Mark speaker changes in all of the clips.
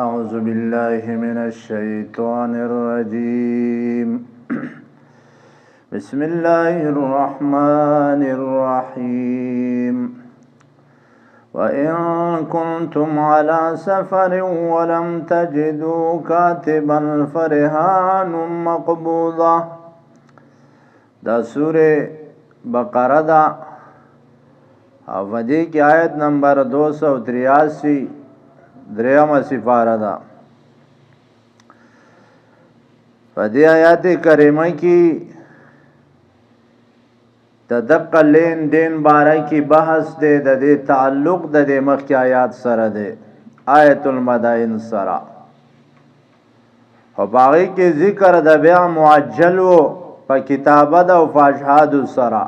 Speaker 1: أعوذ بالله من الشيطان الرجيم بسم الله الرحمن الرحيم وإن كنتم على سفر ولم تجدوا كاتبا فرهان مقبوضة. دا سورة بقرة دا او فدی کی آیت نمبر 283 دریم سفاره ده. فدی آیات کریمه کی تدق لین دین باره کی بحث ده ده تعلق ده مخی آیات سره ده آیت المدائن سره و باقی کی ذکر ده بیع معجل و پا کتابه ده و فاشهاد سره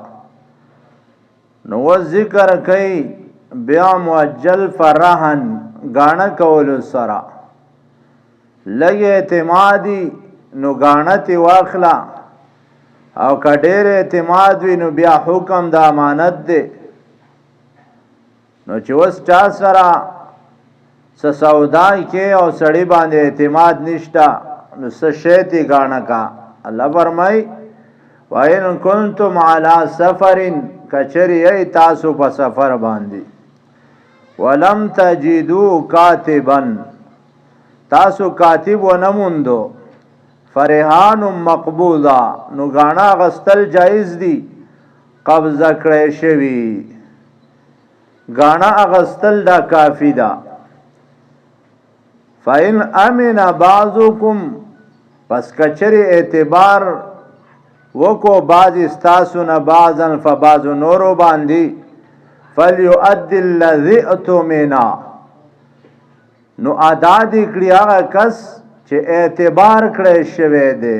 Speaker 1: نو ذکر کئی بیا معجل فرحن گانا کولو سرا لگی اعتمادی نو گانا تی واخلا او کډیر اعتماد وی نو بیا حکم د امانت دی نو چې وس چا سرا سودای کې او سړی باندې اعتماد نشتا نو سشیتی گانا کا الله فرمای وَإِن كُنتُمْ عَلَى سَفَرٍ کچری ای تاسو په سفر باندې ولم تجدوا کاتبا تاسو کاتب و نموندو فرحان مقبوضا نو غانا غستل جایز دی قبضه کړی شوی غانا غستل دا کافی دا فإن امن بعضکم پس کچری اعتبار وکو بعض استاسو نه بعضن فبعض نورو باندې فلیؤدی الذی اؤتمنا نو ادا دی کړي هغه کس چې اعتبار کړی شوی دی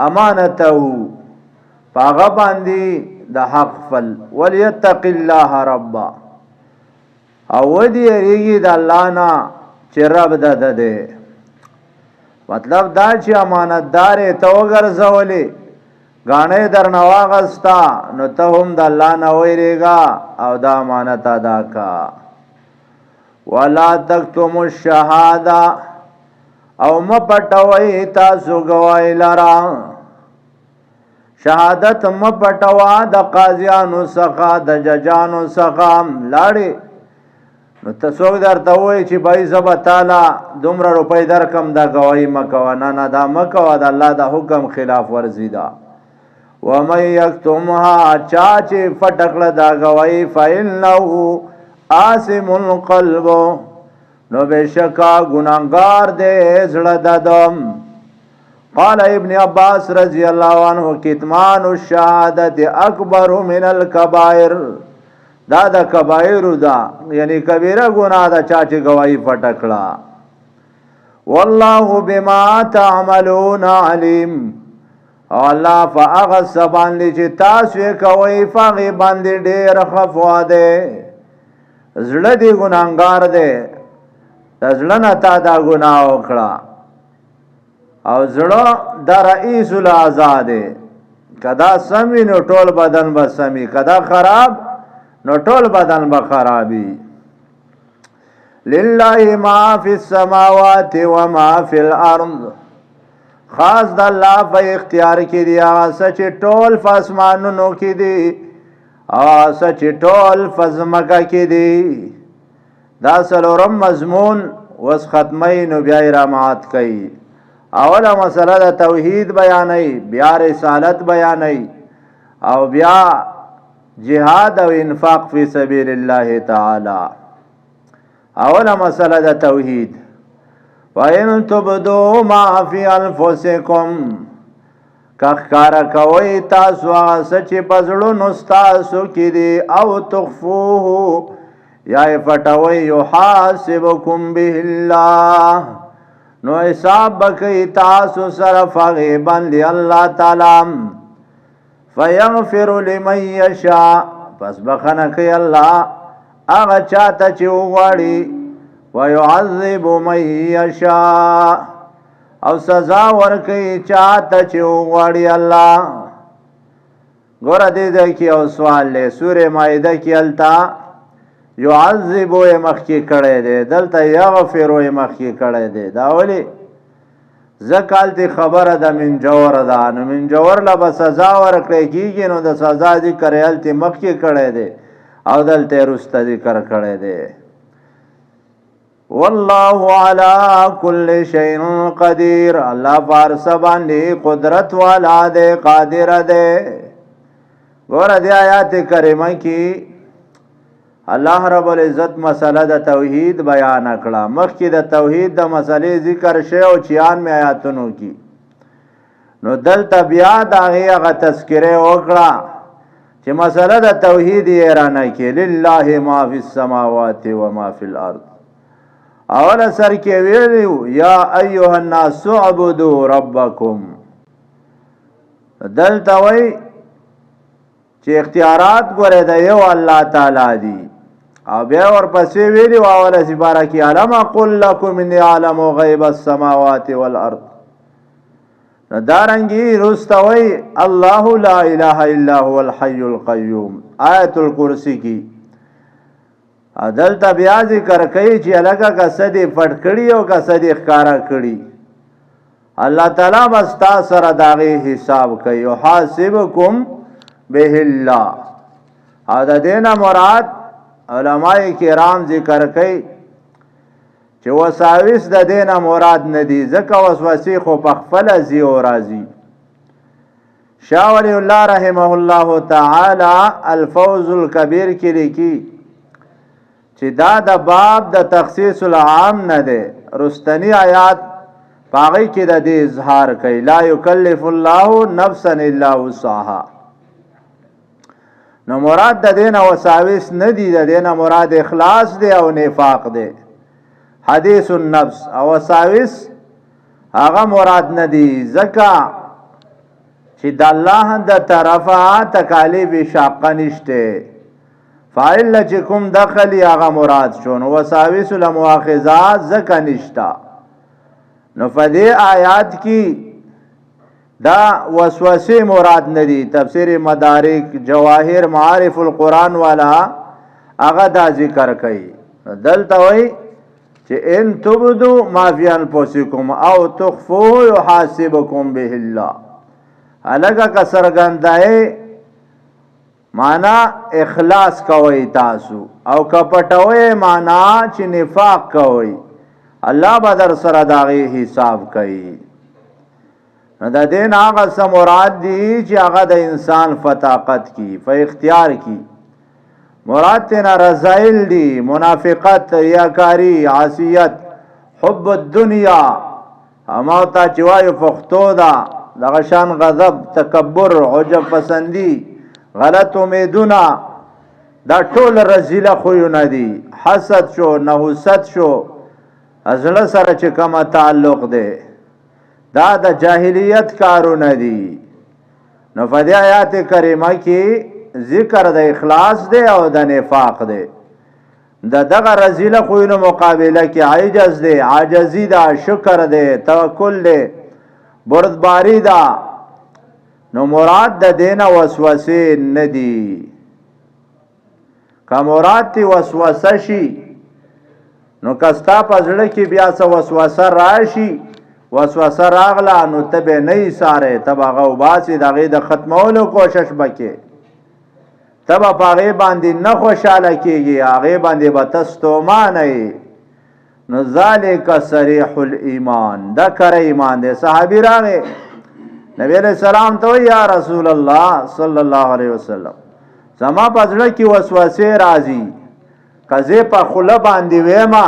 Speaker 1: امانته پاغه باندې د حق فل ولیتق الله رب او ودی ریږي د الله نه چې رب ده مطلب دا چې امانتدار ته وګرځولې غاڼې در نواغستا نو ته هم د الله نه ویریږه او دا امانت ادا کا ولا تکتموا الشهاده او مپټوي تاسو گواہی لرا شهادت مپټوا د قاضیانو څخه د ججانو څخه لاړې نو تاسو درته وای چې بای زبا تعالی دومره روپۍ درکم دا گواہی مکوا نه دا مکوا د الله د حکم خلاف ورزی دا ومن یکتمها چاچی فٹکل دا گواہی فإنه آثم القلب نو بشکا گناہگار دے زړه ددم قال ابن عباس رضی اللہ عنہ کتمان الشهادت اکبر من الکبائر دا دا کبائر دا یعنی کبیره گناہ دا چاچی گواہی فٹکلا واللہ بما تعملون علیم او الله فاغ سبان لی چې تاسو کوي فغی باندې ډیر خفوا ده زړه دی ګناګار ده زړه نه تا دا ګناه وکړه او زړه د رئیس الازاد کدا سمي نو ټول بدن به سمي کدا خراب نو ټول بدن به خرابي لله ما فی السماوات و ما فی الارض خاص د الله په اختیار کې دی هغه سچ ټول فاسمانونو کې دی او سچ ټول فزمکه کې دی دا سلورم مضمون وس ختمین بیا رامات کوي اوله مسله د توحید بیانای بیا رسالت بیانای او بیا جهاد او انفاق فی سبیل الله تعالی اوله مسله د توحید وَإِن تُبْدُوا مَا فِي أَنفُسِكُمْ کخکارا کوي تاسو سچ پزړو تاسو کې دي او تخفوه یا فټوي يحاسبكم به الله نو حساب بکې تاسو سره فغیبا دی الله تعالی فیغفر لمن یشاء پس بخنه کوي الله هغه چاته چې وغواړي ويعذب من يشاء او سزا ورکي چاته چې وغواړي الله ګور دې کې او سوال له سوره مائده کې التا يعذبو یې مخکې کړی دی، دلته یغفرو یې مخکې کړی دی. دا ولې زکالتی خبره ده من جور ده، نو من جور له به سزا ورکړی کېږي، نو د سزا ذکر یې هلتې مخکې کړی دی او دلته یې وروسته ذکر کړی دی. والله على كل شيء قدير، الله پارس باندې قدرت والا دی، قادر دی. ګوره دې آیات کریمه کې الله رب العزت مسله د توحید بیان کړه. مخکې د توحید د مسلې ذکر شوی او 96 آیاتونو کې، نو دلته بیا د هغې هغه تذکره وکړه چې مسله د توحید یې رانه کې لله ما فی السماوات و ما فی الارض. اول سر کې ویلو یا ایها الناس اعبدوا ربکم، دلته وی چې اختیارات ګوره د یو الله تعالی دي، او بیا ورپسې ویلي واوله سپاره کې علم اقل لکم انی اعلم غیب السماوات والارض. نو دارنګې وروسته وی الله لا اله الا هو الحی القیوم آیت الکرسی کې. دلته بیا ذکر کوي چې هلکه که څه دې پټ کړي او که څه دې ښکاره کړي، الله تعالی به ستا سره د هغې حساب کوي. یحاسبکم به الله، او د دې نه مراد علماء کرام ذکر کوي چې وساوس د دې نه مراد نه دي، ځکه وسوسې خو په خپله ځي او راځي. شاه ولی الله رحمه الله تعالی الفوز الکبیر کې لیکي چې دا د باب د تخصیص العام نه دی. رستنی آیات په هغې کې د دې اظهار کوي لا یکلف الله نفسا الا وسعها. نو مراد د دې نه وساوس نه دي، د دې نه مراد اخلاص دی او نفاق دی. حدیث النفس او وساوس هغه مراد نه دي، ځکه چې د الله د طرفه تکالیف شاقه نشته. فاعل چې کوم دخلی هغه مراد شو، نو وساوس له مؤاخذات ځکه نشته. نو په دې آیات کې دا وسوسه مراد ندی. تفسیر مدارک جواهر معارف القرآن والا هغه دا ذکر کوي. دلته وی چې ان تبدو ما فی انفسکم او تخفوه یحاسبکم به الله. هلکه که څرګندایې معنا اخلاص کوئ تاسو، او که پټوئ معنا چې نفاق کوئ، الله به در سره د هغې حساب کوي. نو د دین هغه څه مراد دي چې هغه د انسان فطاقت کی په اختیار کی. مراد تینا رضائل دی، منافقت، ریاکاری، عاصیت، حب الدنیا، اما تا چوایو فختو دا دغه شان غضب، تکبر، عجب پسندی، غلط امیدونه، دا ټول رذیله خویونه دي. حسد شو، نحوست شو، ازړه سره چې کومه تعلق دی، دا د جاهلیت کارونه دي. نو په دې آیات کریمه کې ذکر د اخلاص دی او د نفاق دی. د دغه رذیله خوینو مقابله کې عجز دی، عاجزی دا، شکر دی، توکل دی، بردباری دا. نو مراد د دینه وسوسه نه دي. که مراد تی وسوسه شي، نو کستا په زړه کې بیا څه وسوسه راشي، وسوسه راغله، نو ته به نه ساره، ته به هغه وباسې، د هغې د ختمولو کوشش به کې، ته به په هغې باندې نه خوشحاله کېږي، هغې باندې به ته ستومانه یې. نو ذالک صریح الایمان، دا کره ایمان دی. صحابي راغی نبی علیہ السلام ته وی یا رسول الله صلی الله علیه وسلم، زما په زړه کې وسوسې راځي، که زه په خوله باندې ویمه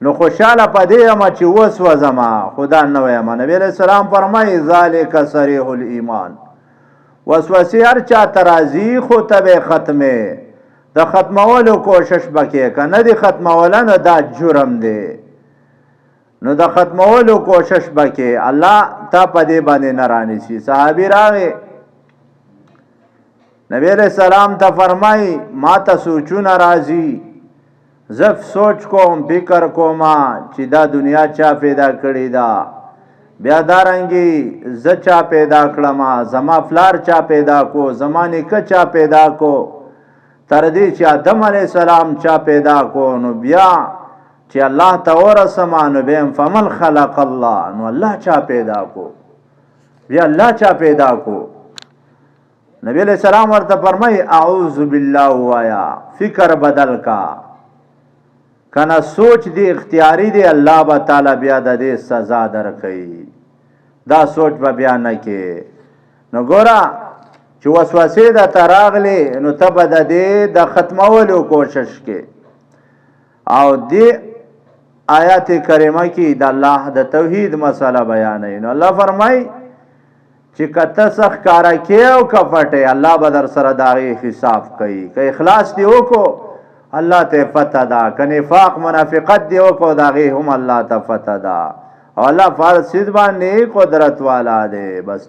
Speaker 1: نو خوشحاله پدې یم چې وسوځم، خدا نه ویم. نبی علیہ السلام فرمایي ذالک صریح الایمان، وسوسې هر چا ته راځي خو ته به ختمې، د ختمولو کوشش بکې، که نه دې ختموله نو دا جرم دی. نو د ختمولو کوشش بکې، الله تا پدې باندې نه رانیسي. صحابي راغی نبی علیہ السلام ته فرمایي ما ته سوچونه راځي، زف سوچ کوم، فکر کوما چې دا دنیا چا پیدا کړی دا، بیا دارنګي ز چا پیدا کړم، زما فلار چا پیدا کو، زما نیکه چا پیدا کو، تر دې چې آدم علیه السلام چا پیدا کو نو بیا چې الله ته ورسما نو بیا فمن خلق الله نو الله چا پیدا کو بیا الله چا پیدا کو نبی علیہ السلام ورته فرمای اعوذ بالله وایا فکر بدل کا کنا سوچ دی اختیاری دی الله با تعالی بیا د دې سزا درکړي دا سوچ به بیا نه کې نو ګورا چې وسوسه د تراغلی نو ته به د دې د ختمولو کوشش کې او دې آیات کریمه کې د الله د توحید مسله بیانوي نو الله فرمای چې کته سخت کارا کې او کفټه الله به در سره داغي حساب کوي که اخلاص دی وکړو الله ته فتح دا که نفاق منافقت دی وکړو داغي هم الله ته فتح دا او الله فارس باندې قدرت والا دی بس